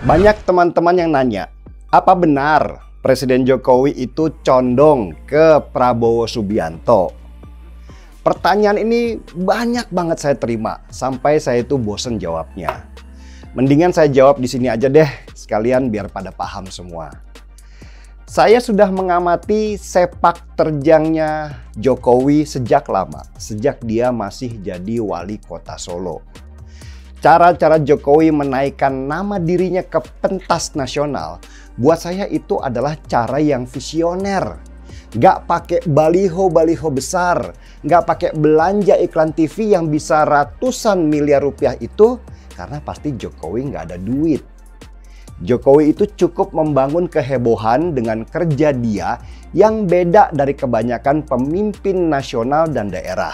Banyak teman-teman yang nanya, apa benar Presiden Jokowi itu condong ke Prabowo Subianto? Pertanyaan ini banyak banget saya terima, sampai saya itu bosen jawabnya. Mendingan saya jawab di sini aja deh, sekalian biar pada paham semua. Saya sudah mengamati sepak terjangnya Jokowi sejak lama, sejak dia masih jadi wali kota Solo. Cara-cara Jokowi menaikkan nama dirinya ke pentas nasional, buat saya itu adalah cara yang visioner. Gak pakai baliho-baliho besar, gak pakai belanja iklan TV yang bisa ratusan miliar rupiah itu, karena pasti Jokowi gak ada duit. Jokowi itu cukup membangun kehebohan dengan kerja dia yang beda dari kebanyakan pemimpin nasional dan daerah.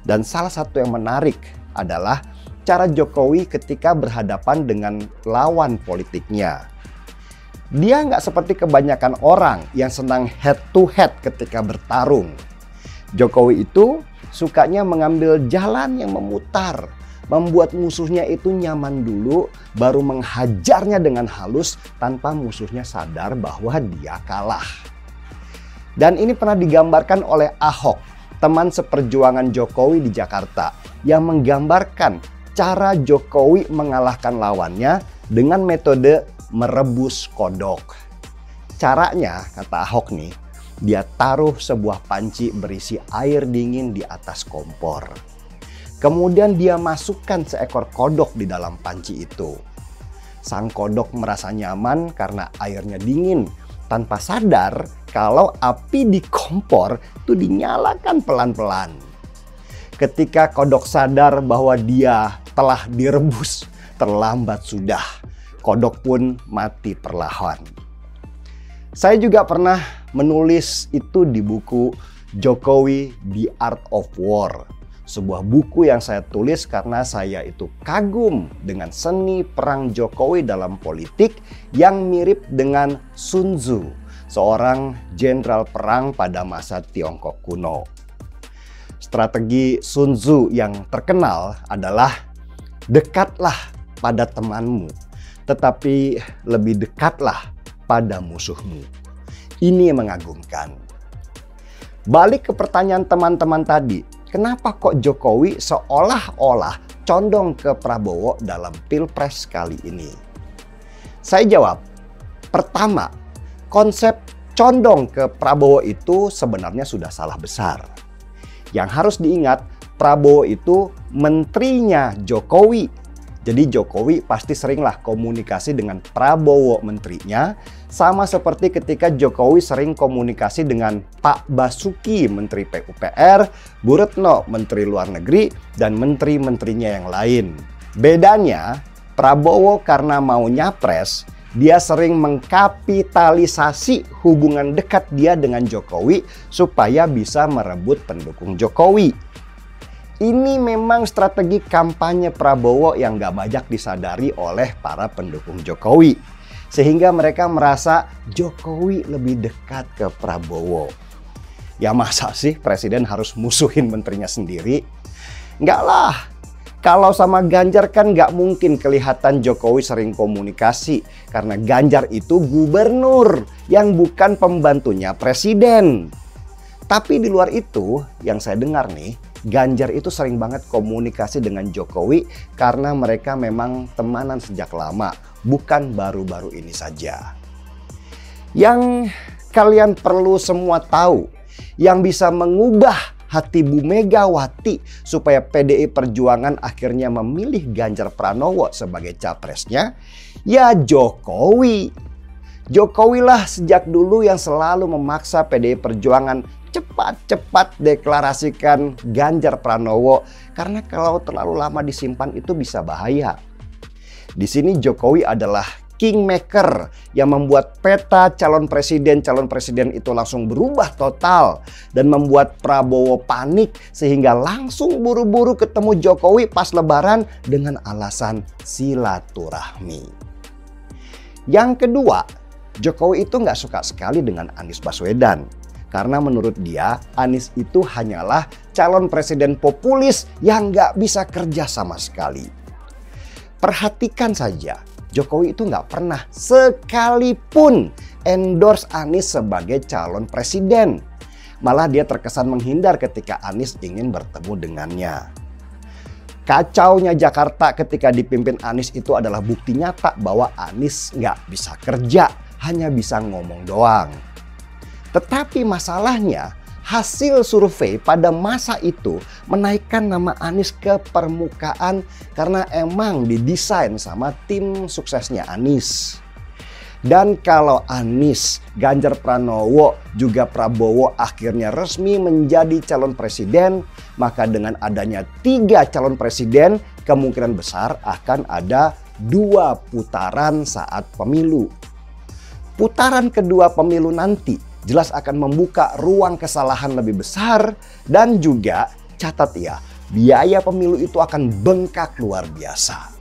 Dan salah satu yang menarik adalah cara Jokowi ketika berhadapan dengan lawan politiknya. Dia nggak seperti kebanyakan orang yang senang head to head ketika bertarung. Jokowi itu sukanya mengambil jalan yang memutar, membuat musuhnya itu nyaman dulu, baru menghajarnya dengan halus tanpa musuhnya sadar bahwa dia kalah. Dan ini pernah digambarkan oleh Ahok, teman seperjuangan Jokowi di Jakarta, yang menggambarkan cara Jokowi mengalahkan lawannya dengan metode merebus kodok. Caranya, kata Ahok nih, dia taruh sebuah panci berisi air dingin di atas kompor. Kemudian dia masukkan seekor kodok di dalam panci itu. Sang kodok merasa nyaman karena airnya dingin, tanpa sadar kalau api di kompor itu dinyalakan pelan-pelan. Ketika kodok sadar bahwa dia telah direbus, terlambat sudah. Kodok pun mati perlahan. Saya juga pernah menulis itu di buku Jokowi The Art of War. Sebuah buku yang saya tulis karena saya itu kagum dengan seni perang Jokowi dalam politik yang mirip dengan Sun Tzu, seorang jenderal perang pada masa Tiongkok kuno. Strategi Sun Tzu yang terkenal adalah dekatlah pada temanmu, tetapi lebih dekatlah pada musuhmu. Ini yang mengagumkan. Balik ke pertanyaan teman-teman tadi, kenapa kok Jokowi seolah-olah condong ke Prabowo dalam Pilpres kali ini? Saya jawab, pertama, konsep condong ke Prabowo itu sebenarnya sudah salah besar. Yang harus diingat, Prabowo itu menterinya Jokowi. Jadi Jokowi pasti seringlah komunikasi dengan Prabowo menterinya. Sama seperti ketika Jokowi sering komunikasi dengan Pak Basuki, Menteri PUPR, Bu Retno, Menteri Luar Negeri, dan menteri-menterinya yang lain. Bedanya, Prabowo karena mau nyapres, dia sering mengkapitalisasi hubungan dekat dia dengan Jokowi supaya bisa merebut pendukung Jokowi. Ini memang strategi kampanye Prabowo yang gak banyak disadari oleh para pendukung Jokowi. Sehingga mereka merasa Jokowi lebih dekat ke Prabowo. Ya masa sih presiden harus musuhin menterinya sendiri? Enggak lah. Kalau sama Ganjar kan nggak mungkin kelihatan Jokowi sering komunikasi. Karena Ganjar itu gubernur yang bukan pembantunya presiden. Tapi di luar itu yang saya dengar nih, Ganjar itu sering banget komunikasi dengan Jokowi karena mereka memang temanan sejak lama. Bukan baru-baru ini saja. Yang kalian perlu semua tahu, yang bisa mengubah hati Bu Megawati supaya PDI Perjuangan akhirnya memilih Ganjar Pranowo sebagai capresnya, ya Jokowi. Jokowi lah sejak dulu yang selalu memaksa PDI Perjuangan cepat-cepat deklarasikan Ganjar Pranowo karena kalau terlalu lama disimpan itu bisa bahaya. Di sini Jokowi adalah kingmaker yang membuat peta calon presiden itu langsung berubah total dan membuat Prabowo panik sehingga langsung buru-buru ketemu Jokowi pas Lebaran dengan alasan silaturahmi. Yang kedua, Jokowi itu nggak suka sekali dengan Anies Baswedan karena menurut dia Anies itu hanyalah calon presiden populis yang nggak bisa kerja sama sekali. Perhatikan saja, Jokowi itu nggak pernah sekalipun endorse Anies sebagai calon presiden. Malah dia terkesan menghindar ketika Anies ingin bertemu dengannya. Kacaunya Jakarta ketika dipimpin Anies itu adalah bukti nyata bahwa Anies nggak bisa kerja, hanya bisa ngomong doang. Tetapi masalahnya, hasil survei pada masa itu menaikkan nama Anies ke permukaan karena emang didesain sama tim suksesnya Anies. Dan kalau Anies, Ganjar Pranowo, juga Prabowo akhirnya resmi menjadi calon presiden, maka dengan adanya 3 calon presiden, kemungkinan besar akan ada 2 putaran saat pemilu. Putaran kedua pemilu nanti jelas akan membuka ruang kesalahan lebih besar dan juga catat ya, biaya pemilu itu akan bengkak luar biasa.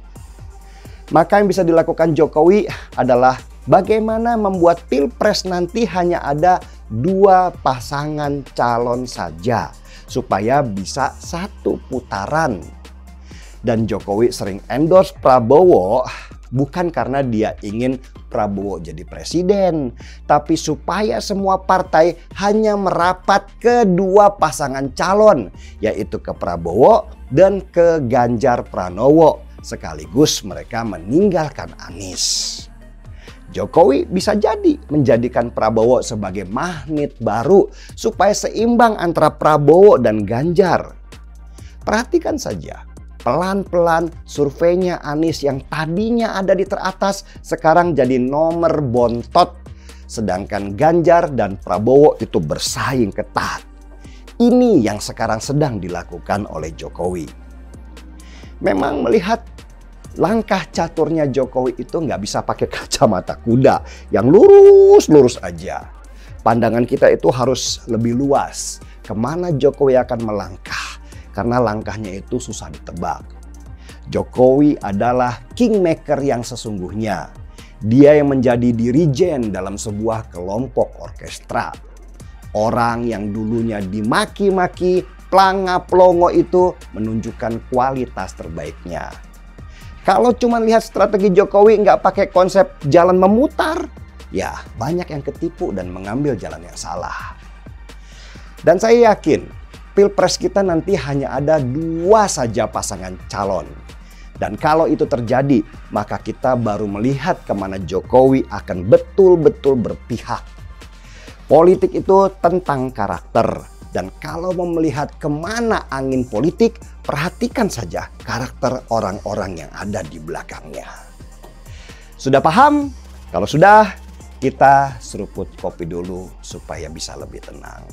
Maka yang bisa dilakukan Jokowi adalah bagaimana membuat pilpres nanti hanya ada 2 pasangan calon saja supaya bisa 1 putaran. Dan Jokowi sering endorse Prabowo bukan karena dia ingin Prabowo jadi presiden, tapi supaya semua partai hanya merapat ke 2 pasangan calon, yaitu ke Prabowo dan ke Ganjar Pranowo, sekaligus mereka meninggalkan Anies. Jokowi bisa jadi menjadikan Prabowo sebagai magnet baru supaya seimbang antara Prabowo dan Ganjar. Perhatikan saja. Pelan-pelan surveinya Anies yang tadinya ada di teratas sekarang jadi nomor bontot. Sedangkan Ganjar dan Prabowo itu bersaing ketat. Ini yang sekarang sedang dilakukan oleh Jokowi. Memang melihat langkah caturnya Jokowi itu nggak bisa pakai kacamata kuda yang lurus-lurus aja. Pandangan kita itu harus lebih luas. Kemana Jokowi akan melangkah? Karena langkahnya itu susah ditebak. Jokowi adalah kingmaker yang sesungguhnya. Dia yang menjadi dirijen dalam sebuah kelompok orkestra. Orang yang dulunya dimaki-maki, planga-plongo itu menunjukkan kualitas terbaiknya. Kalau cuma lihat strategi Jokowi nggak pakai konsep jalan memutar, ya banyak yang ketipu dan mengambil jalan yang salah. Dan saya yakin Pilpres kita nanti hanya ada 2 saja pasangan calon. Dan kalau itu terjadi, maka kita baru melihat kemana Jokowi akan betul-betul berpihak. Politik itu tentang karakter. Dan kalau mau melihat kemana angin politik, perhatikan saja karakter orang-orang yang ada di belakangnya. Sudah paham? Kalau sudah, kita seruput kopi dulu supaya bisa lebih tenang.